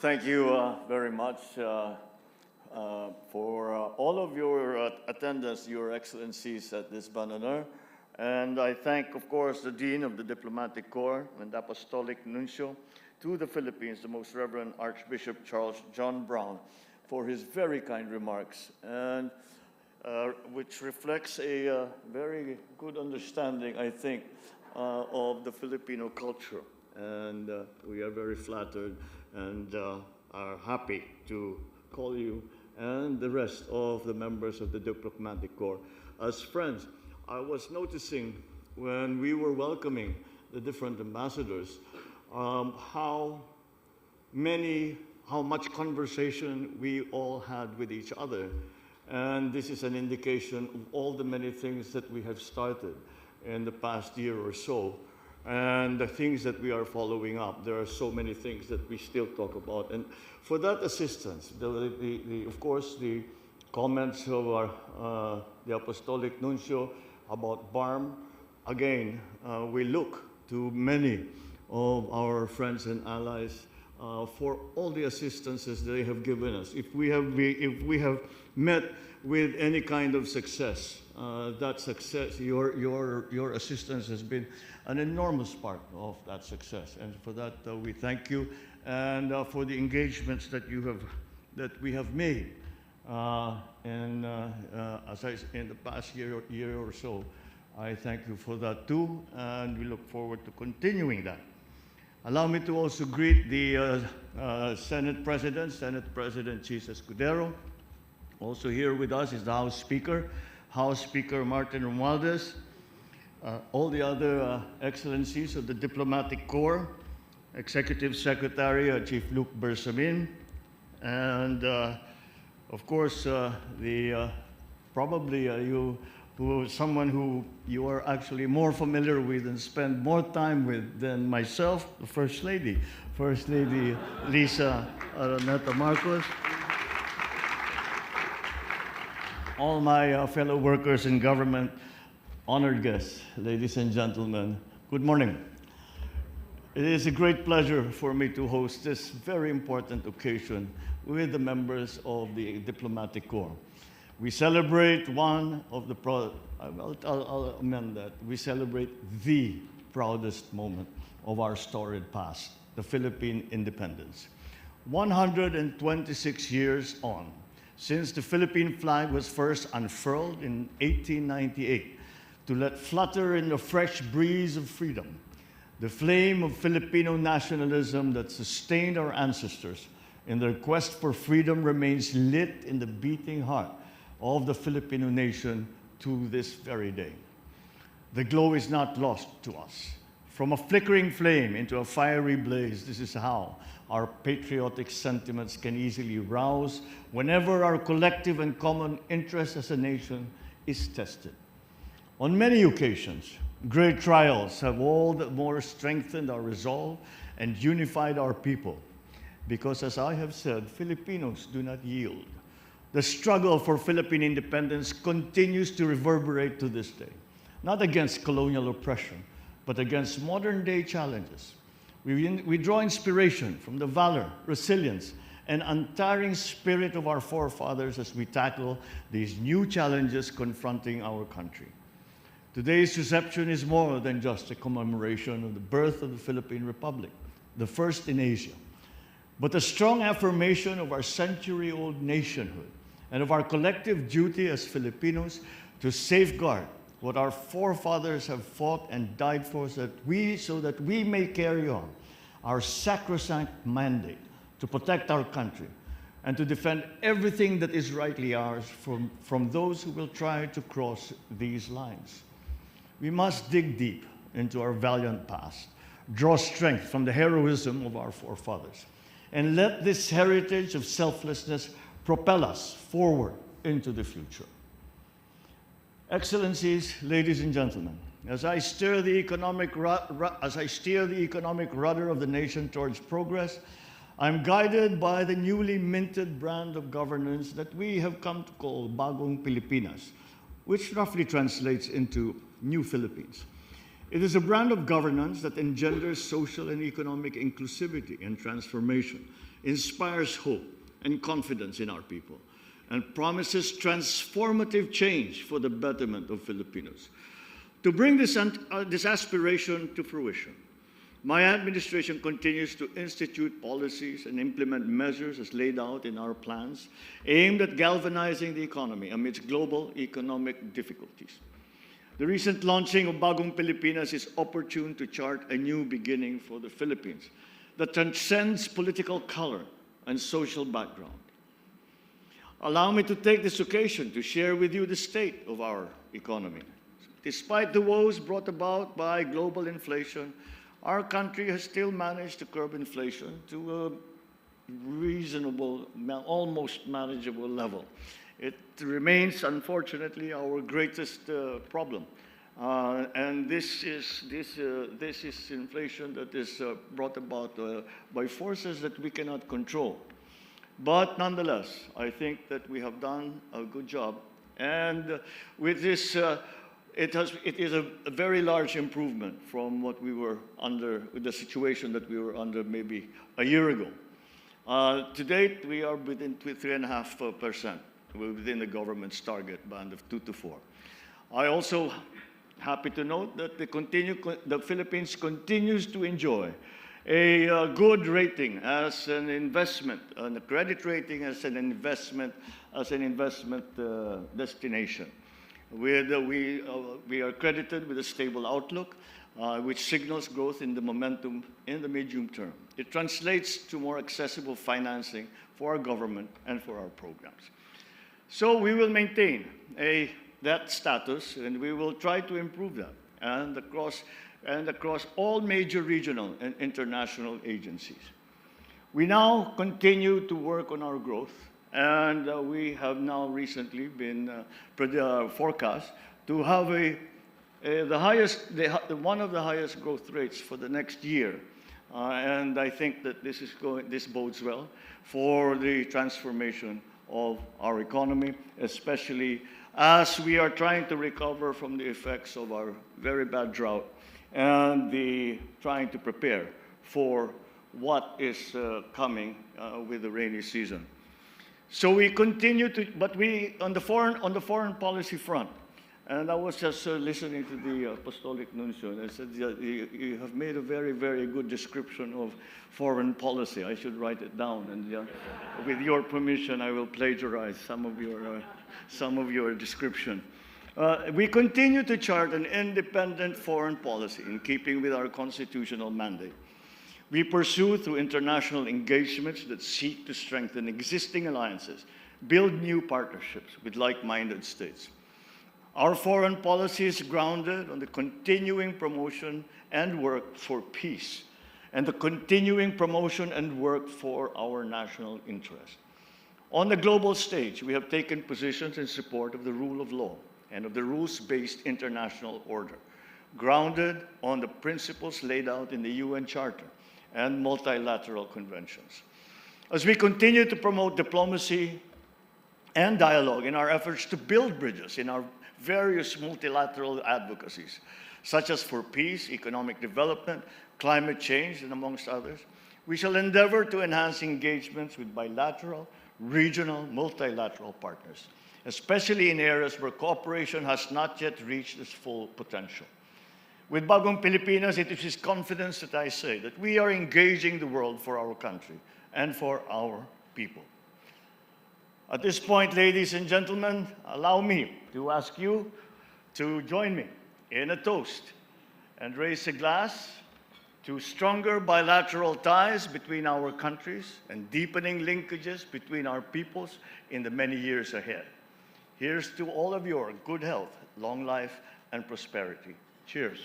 Thank you very much for all of your attendance, Your Excellencies, at this banner. And I thank, of course, the Dean of the Diplomatic Corps and Apostolic Nuncio to the Philippines, the Most Reverend Archbishop Charles John Brown, for his very kind remarks, and which reflects a very good understanding, I think, of the Filipino culture. And we are very flattered and are happy to call you and the rest of the members of the Diplomatic Corps as friends. I was noticing when we were welcoming the different ambassadors how much conversation we all had with each other. And this is an indication of all the many things that we have started in the past year or so, and the things that we are following up. There are so many things that we still talk about. And for that assistance, of course, the comments of the Apostolic Nuncio about BARM, again, we look to many of our friends and allies for all the assistances they have given us. If we have met with any kind of success, that success, your assistance has been an enormous part of that success, and for that we thank you, and for the engagements that we have made in the past year or so. I thank you for that too, and we look forward to continuing that. Allow me to also greet the Senate President Chis Escudero. Also here with us is the House Speaker Martin Romualdez, all the other excellencies of the Diplomatic Corps, Executive Secretary Chief Luke Bersamin, and of course someone who you are actually more familiar with and spend more time with than myself, the First Lady Lisa Araneta Marcos. All my fellow workers in government, honored guests, ladies and gentlemen, good morning. It is a great pleasure for me to host this very important occasion with the members of the Diplomatic Corps. We celebrate I'll amend that. We celebrate the proudest moment of our storied past, the Philippine independence. 126 years on, since the Philippine flag was first unfurled in 1898 to let flutter in the fresh breeze of freedom, the flame of Filipino nationalism that sustained our ancestors in their quest for freedom remains lit in the beating heart of the Filipino nation to this very day. The glow is not lost to us. From a flickering flame into a fiery blaze, this is how our patriotic sentiments can easily rouse whenever our collective and common interest as a nation is tested. On many occasions, great trials have all the more strengthened our resolve and unified our people. Because as I have said, Filipinos do not yield. The struggle for Philippine independence continues to reverberate to this day, not against colonial oppression, but against modern-day challenges. We draw inspiration from the valor, resilience, and untiring spirit of our forefathers as we tackle these new challenges confronting our country. Today's reception is more than just a commemoration of the birth of the Philippine Republic, the first in Asia, but a strong affirmation of our century-old nationhood and of our collective duty as Filipinos to safeguard what our forefathers have fought and died for, so that we may carry on our sacrosanct mandate to protect our country and to defend everything that is rightly ours from those who will try to cross these lines. We must dig deep into our valiant past, draw strength from the heroism of our forefathers, and let this heritage of selflessness propel us forward into the future. Excellencies, ladies and gentlemen, as I steer the economic rudder of the nation towards progress, I'm guided by the newly minted brand of governance that we have come to call Bagong Pilipinas, which roughly translates into New Philippines. It is a brand of governance that engenders social and economic inclusivity and transformation, inspires hope and confidence in our people, and promises transformative change for the betterment of Filipinos. To bring this aspiration to fruition, my administration continues to institute policies and implement measures as laid out in our plans aimed at galvanizing the economy amidst global economic difficulties. The recent launching of Bagong Pilipinas is opportune to chart a new beginning for the Philippines that transcends political color and social background. Allow me to take this occasion to share with you the state of our economy. Despite the woes brought about by global inflation, our country has still managed to curb inflation to a reasonable, almost manageable level. It remains, unfortunately, our greatest problem. And this is inflation that is brought about by forces that we cannot control. But nonetheless, I think that we have done a good job. And with this, it is a very large improvement from what we were under, with the situation that we were under maybe a year ago. To date, we are within 3.5%. We're within the government's target band of 2 to 4. I also happy to note that the Philippines continues to enjoy a good rating as an investment, and a credit rating as an investment destination. We are credited with a stable outlook, which signals growth in the momentum in the medium term. It translates to more accessible financing for our government and for our programs. So we will maintain that status, and we will try to improve that, and across all major regional and international agencies. We now continue to work on our growth, and we have now recently been forecast to have one of the highest growth rates for the next year. And I think that this bodes well for the transformation of our economy, especially as we are trying to recover from the effects of our very bad drought and trying to prepare for what is coming with the rainy season. So we continue to, but on the foreign policy front, and I was just listening to the Apostolic Nuncio, and I said, you have made a very, very good description of foreign policy. I should write it down, and with your permission, I will plagiarize some of your description. We continue to chart an independent foreign policy in keeping with our constitutional mandate. We pursue through international engagements that seek to strengthen existing alliances, build new partnerships with like-minded states. Our foreign policy is grounded on the continuing promotion and work for peace, and the continuing promotion and work for our national interest. On the global stage, we have taken positions in support of the rule of law and of the rules-based international order, grounded on the principles laid out in the UN Charter and multilateral conventions. As we continue to promote diplomacy and dialogue in our efforts to build bridges in our various multilateral advocacies, such as for peace, economic development, climate change, and amongst others, we shall endeavor to enhance engagements with bilateral, regional, multilateral partners, especially in areas where cooperation has not yet reached its full potential. With Bagong Pilipinas, it is with confidence that I say that we are engaging the world for our country and for our people. At this point, ladies and gentlemen, allow me to ask you to join me in a toast and raise a glass to stronger bilateral ties between our countries and deepening linkages between our peoples in the many years ahead. Here's to all of your good health, long life, and prosperity. Cheers.